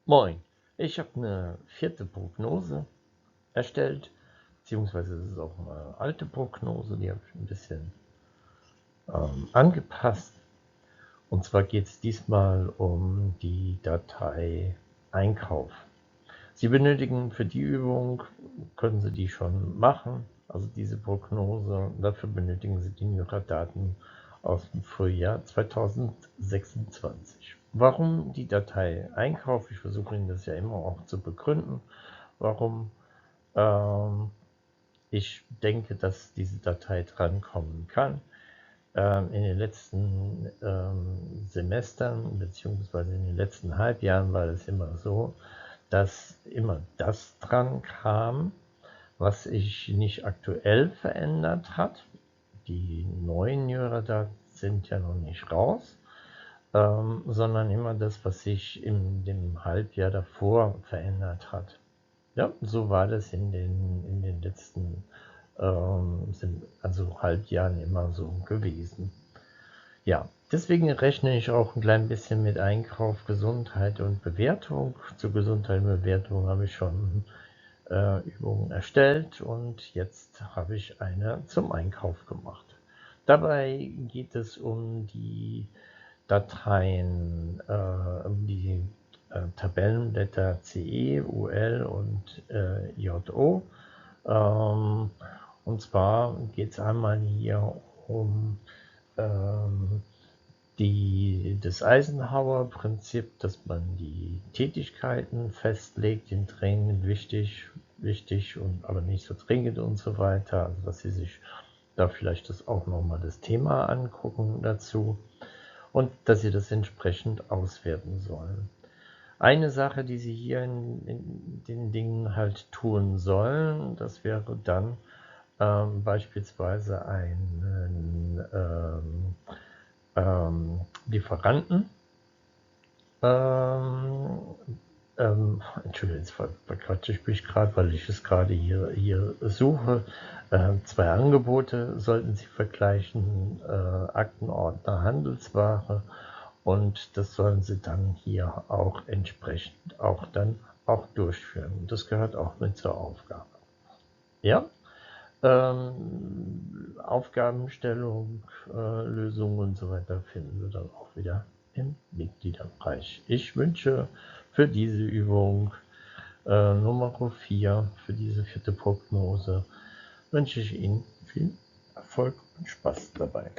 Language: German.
Moin, ich habe eine vierte Prognose erstellt, beziehungsweise es ist auch eine alte Prognose, die habe ich ein bisschen angepasst. Und zwar geht es diesmal um die Datei Einkauf. Sie benötigen für die Übung, können Sie die schon machen, also diese Prognose. Dafür benötigen Sie die NYRA-Daten aus dem Frühjahr 2026. Warum die Datei Einkauf? Ich versuche Ihnen das ja immer auch zu begründen, warum ich denke, dass diese Datei drankommen kann. In den letzten Semestern beziehungsweise in den letzten Halbjahren war es immer so, dass immer das dran kam, was sich nicht aktuell verändert hat. Die neuen NYRA-Daten sind ja noch nicht raus, sondern immer das, was sich in dem Halbjahr davor verändert hat. Ja, so war das in den letzten Halbjahren immer so gewesen. Ja, deswegen rechne ich auch ein klein bisschen mit Einkauf, Gesundheit und Bewertung. Zu Gesundheit und Bewertung habe ich schon Übungen erstellt und jetzt habe ich eine zum Einkauf gemacht. Dabei geht es um die Dateien, um die Tabellenblätter CE, UL und JO. Und zwar geht es einmal hier um das Eisenhower-Prinzip, dass man die Tätigkeiten festlegt, in Training wichtig und aber nicht so dringend und so weiter. Also dass Sie sich da vielleicht auch nochmal das Thema angucken dazu und dass Sie das entsprechend auswerten sollen. Eine Sache, die Sie hier in den Dingen halt tun sollen, das wäre dann beispielsweise einen Lieferanten. Entschuldigung, jetzt verquatsche ich mich gerade, weil ich es gerade hier suche. Zwei Angebote sollten Sie vergleichen, Aktenordner, Handelsware, und das sollen Sie dann hier auch entsprechend auch durchführen. Das gehört auch mit zur Aufgabe. Ja? Aufgabenstellung, Lösungen und so weiter finden Sie dann auch wieder im Mitgliederbereich. Ich wünsche für diese Übung Nummer 4, für diese vierte Prognose, wünsche ich Ihnen viel Erfolg und Spaß dabei.